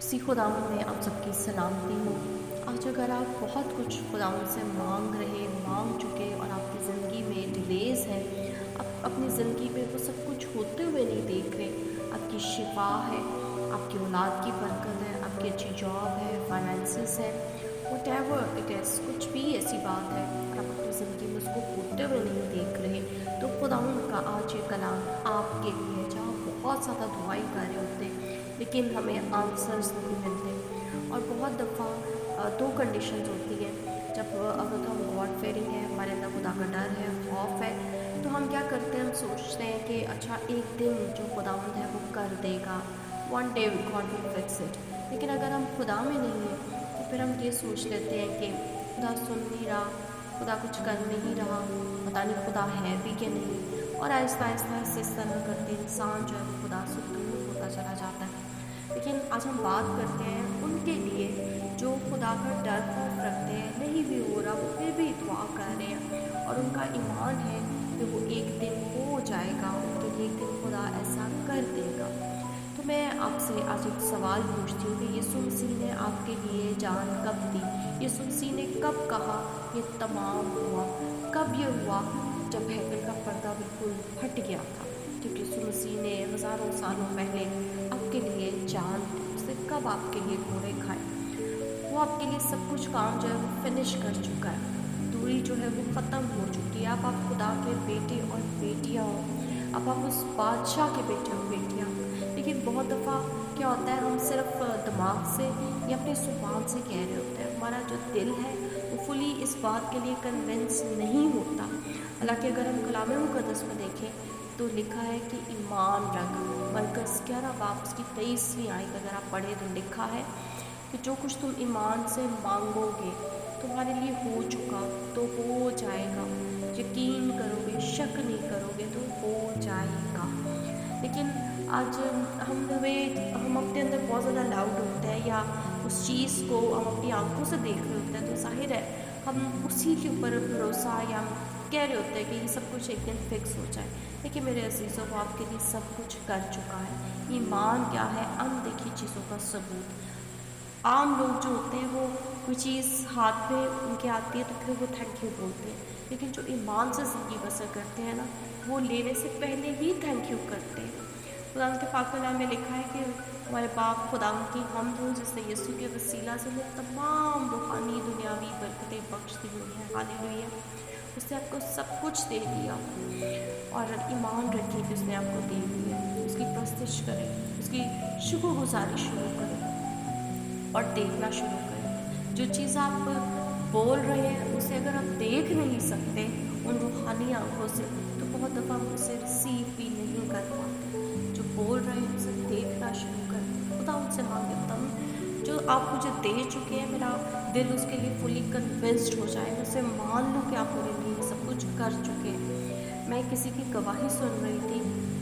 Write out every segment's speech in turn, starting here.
सी खुदावंद में आप सबकी सलामती हो। आज अगर आप बहुत कुछ खुदावंद से मांग चुके और आपकी ज़िंदगी में डिलेज़ है, आप अपनी ज़िंदगी में वो सब कुछ होते हुए नहीं देख रहे, आपकी शिफा है, आपकी औलाद की बरकत है, आपकी अच्छी जॉब है, फाइनेंसेस है, व्हाटएवर इट इज़, कुछ भी ऐसी बात है और आप अपनी ज़िंदगी में उसको होते हुए नहीं देख रहे, तो खुदावंद का आज ये कलाम आपके लिए है। जहाँ बहुत ज़्यादा दुआई कर रहे होते हैं लेकिन हमें आंसर्स नहीं मिलते। और बहुत दफ़ा दो कंडीशंस होती हैं। जब अगर तो हम गॉड फेयरिंग है, हमारे अंदर खुदा का डर है, खौफ है, तो हम क्या करते हैं, हम सोचते हैं कि अच्छा एक दिन जो खुदावंद है वो कर देगा, one day God will fix it. लेकिन अगर हम खुदा में नहीं हैं तो फिर हम ये सोच लेते हैं कि खुदा सुन नहीं रहा, खुदा कुछ कर नहीं रहा, पता नहीं खुदा है भी कि नहीं। और आहिस्ता आहिस्ता इस तरह करते इंसान जो है वो खुदा से दूर होता चला जाता है। लेकिन आज हम बात करते हैं उनके लिए जो खुदा का डर खौफ रखते हैं, नहीं भी हो रहा वो फिर भी दुआ कर रहे हैं और उनका ईमान है कि वो एक दिन हो जाएगा, उनके लिए एक दिन खुदा ऐसा कर देगा। तो मैं आपसे आज एक सवाल पूछती हूँ कि यीशु मसीह ने आपके लिए जान कब दी? यीशु मसीह ने कब कहा ये तमाम हुआ? कब ये हुआ जब हैकल का पर्दा बिल्कुल फट गया था? क्योंकि यीशु मसीह ने हज़ारों सालों पहले आपके लिए जान दी। उसने कब आपके लिए घोड़े खाए? वो आपके लिए सब कुछ काम जो है वो फिनिश कर चुका है। दूरी जो है वो ख़त्म हो चुकी है। अब आप खुदा के बेटे और बेटियाँ हो। अब आप उस बादशाह के बेटे और बेटियाँ हो। लेकिन बहुत दफ़ा क्या होता है, हम सिर्फ दिमाग से या अपने ज़ुबान से कह रहे होते हैं, हमारा जो दिल है वो फुली इस बात के लिए कन्विंस नहीं होता। हालांकि अगर हम कलाम मुक़द्दस में देखें तो लिखा है कि ईमान रख, मरकज़ 11 बाब उसकी 23वीं आयत अगर आप पढ़े तो लिखा है कि जो कुछ तुम ईमान से मांगोगे तुम्हारे लिए हो चुका तो हो जाएगा। यकीन करोगे, शक नहीं करोगे तो हो जाएगा। लेकिन आज हम अपने अंदर बहुत ज़्यादा लाउड होते हैं या उस चीज़ को हम अपनी आंखों से देख रहे होते हैं, तो जाहिर है हम उसी के ऊपर भरोसा या हम कह रहे होते हैं कि ये सब कुछ एक दिन फिक्स हो जाए। देखिए मेरे अजीज़ों, वो आपके लिए सब कुछ कर चुका है। ईमान क्या है? अनदेखी चीज़ों का सबूत। आम लोग जो होते हैं वो कोई चीज़ हाथ में उनके आती है तो फिर वो थैंक यू बोलते हैं, लेकिन जो ईमान से ज़िंदगी बसर करते हैं ना, वो लेने से पहले ही थैंक यू करते हैं। खुदा के पाक कलाम में लिखा है कि हमारे बाप खुदा की हमद हो जिसने यीशु के वसीला से हमें तमाम रूहानी दुनियावी बरकतें बख्श दी हुई हैं। हालेलुया। उसने आपको सब कुछ दे दिया और ईमान रखिए कि उसने आपको दी हुई है। उसकी प्रस्तिश करें, उसकी शुक्रगुज़ारी शुरू करें और देखना शुरू करें। जो चीज़ आप बोल रहे हैं उसे अगर आप देख नहीं सकते उन रूहानी आंखों से, तो बहुत दफ़ा हम उसे रिसीव भी नहीं कर पाते। जो बोल रहे हैं उसे देखना शुरू करें। खुदा उनसे मांगे, खुदा जो आप मुझे दे चुके हैं, मेरा दिल उसके लिए फुली कन्विंस्ड हो जाए, मैं उसे मान लूँ कि आप मेरे लिए सब कुछ कर चुके हैं। मैं किसी की गवाही सुन रही थी,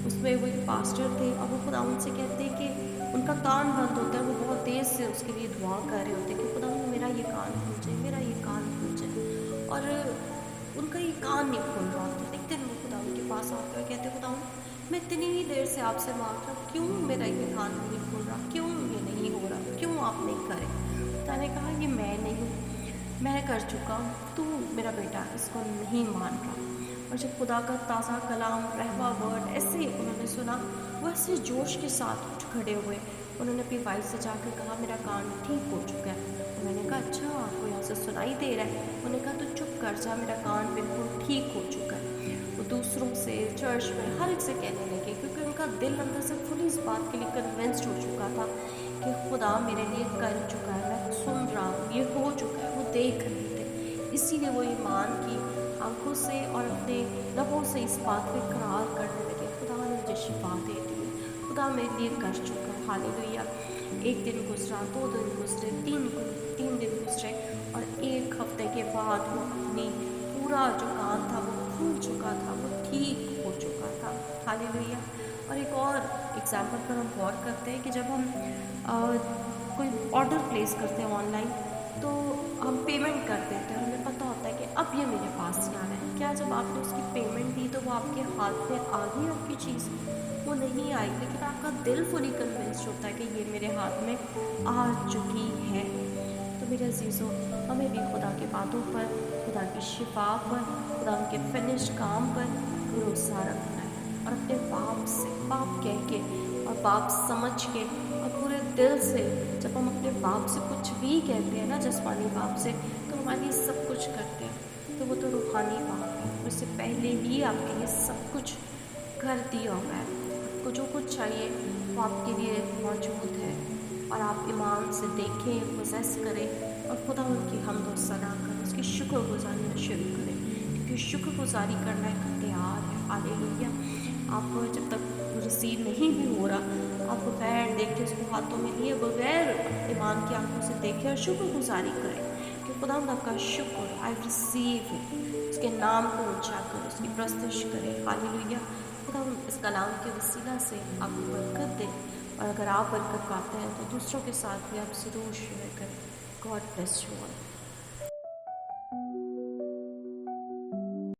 उसमें वो एक पास्टर थे और वो खुदा उनसे कहते हैं कि उनका कान बंद होता है, वो बहुत तेज़ से उसके लिए दुआ कर रहे होते हैं कि खुदा मेरा ये कान खुल जाए, मेरा ये कान खुल जाए, और उनका ये कान नहीं खुल रहा था। एक दिन वो खुदा उनके पास आते हुए कहते, खुदा मैं इतनी ही देर से आपसे मांग रहा हूँ, क्यों मेरा ये कान नहीं खुल रहा, क्यों ये नहीं हो रहा, क्यों आप नहीं करें? खुदा ने कहा ये मैं नहीं, मैं कर चुका हूँ, तू मेरा बेटा इसको नहीं मान रहा। और जब खुदा का ताज़ा कलाम रहमा वर्ड ऐसे उन्होंने सुना, वो ऐसे जोश के साथ उठ खड़े हुए। उन्होंने अपनी वाइफ से जाकर कहा मेरा कान ठीक हो चुका है। उन्होंने कहा अच्छा, आपको यहाँ से सुनाई दे रहा है? उन्होंने कहा तो चुप कर जा, मेरा कान बिल्कुल ठीक हो चुका है। वो दूसरों से, चर्च में, हर एक से कहने लगे, क्योंकि उनका दिल अंदर से फुली इस बात के लिए कन्विंस्ड हो चुका था कि खुदा मेरे लिए कर चुका है, मैं सुन रहा हूँ, ये हो चुका है। वो देख रहे थे, इसीलिए वो ईमान की आंखों से और अपने लबों से इस बात पे इकरार करने लगे, खुदा ने मुझे शिफा दे दी है, खुदा मेरे लिए कर चुका है। हालेलुया। एक दिन गुजरा, 2 दिन गुजरे, 3 दिन गुजरे और 1 हफ्ते के बाद वो अपनी पूरा जो कान था वो खुल चुका था, वो ठीक हो चुका था। हालेलुया। और एक और एग्जाम्पल पर हम गौर करते हैं कि जब हम कोई ऑर्डर प्लेस करते हैं ऑनलाइन, तो हम पेमेंट कर देते हैं, हमें पता होता है कि अब ये मेरे पास ही आना है। क्या जब आपने उसकी पेमेंट दी तो वो आपके हाथ में आ गई आपकी चीज़? वो नहीं आई, लेकिन आपका दिल फुली कन्विंस्ड होता है कि ये मेरे हाथ में आ चुकी है। तो मेरे अज़ीज़ों, हमें भी खुदा की बातों पर, खुदा की शिफा पर, खुदा के फिनिश्ड काम पर भरोसा रखना है, और अपने बाप से बाप कह के और बाप समझ के और पूरे दिल से, जब हम अपने बाप से कुछ भी कहते हैं ना, जिस्मानी बाप से, तो हमारे लिए सब कुछ करते हैं। तो वो तो रूहानी बाप है, उससे पहले ही आपके लिए सब कुछ कर दिया हुआ है। आपको जो कुछ चाहिए वो आपके लिए मौजूद है, और आप ईमान से देखें, पोसेस करें और खुदा उनकी हमद और सना करें, उसकी शुक्रगुज़ारी में शुरू करें, क्योंकि शुक्रगुज़ारी करना एक अख्तियार है। हालेलुया। आप जब तक रिसीव नहीं भी हो रहा, आप बगैर देखे उसको हाथों में लिए, बगैर ईमान की आंखों से देखे और शुक्रगुज़ारी करें कि खुदा आपका शुक्र, आई रिसीव इट। उसके नाम को ऊंचा करें, उसकी प्रस्तुति करें। हालेलुया। खुदा इस कलाम के वसीला से आपको बरकत दे, और अगर आप बरकत पाते हैं तो दूसरों के साथ भी आप ज़रूर शेयर करें। God bless you all.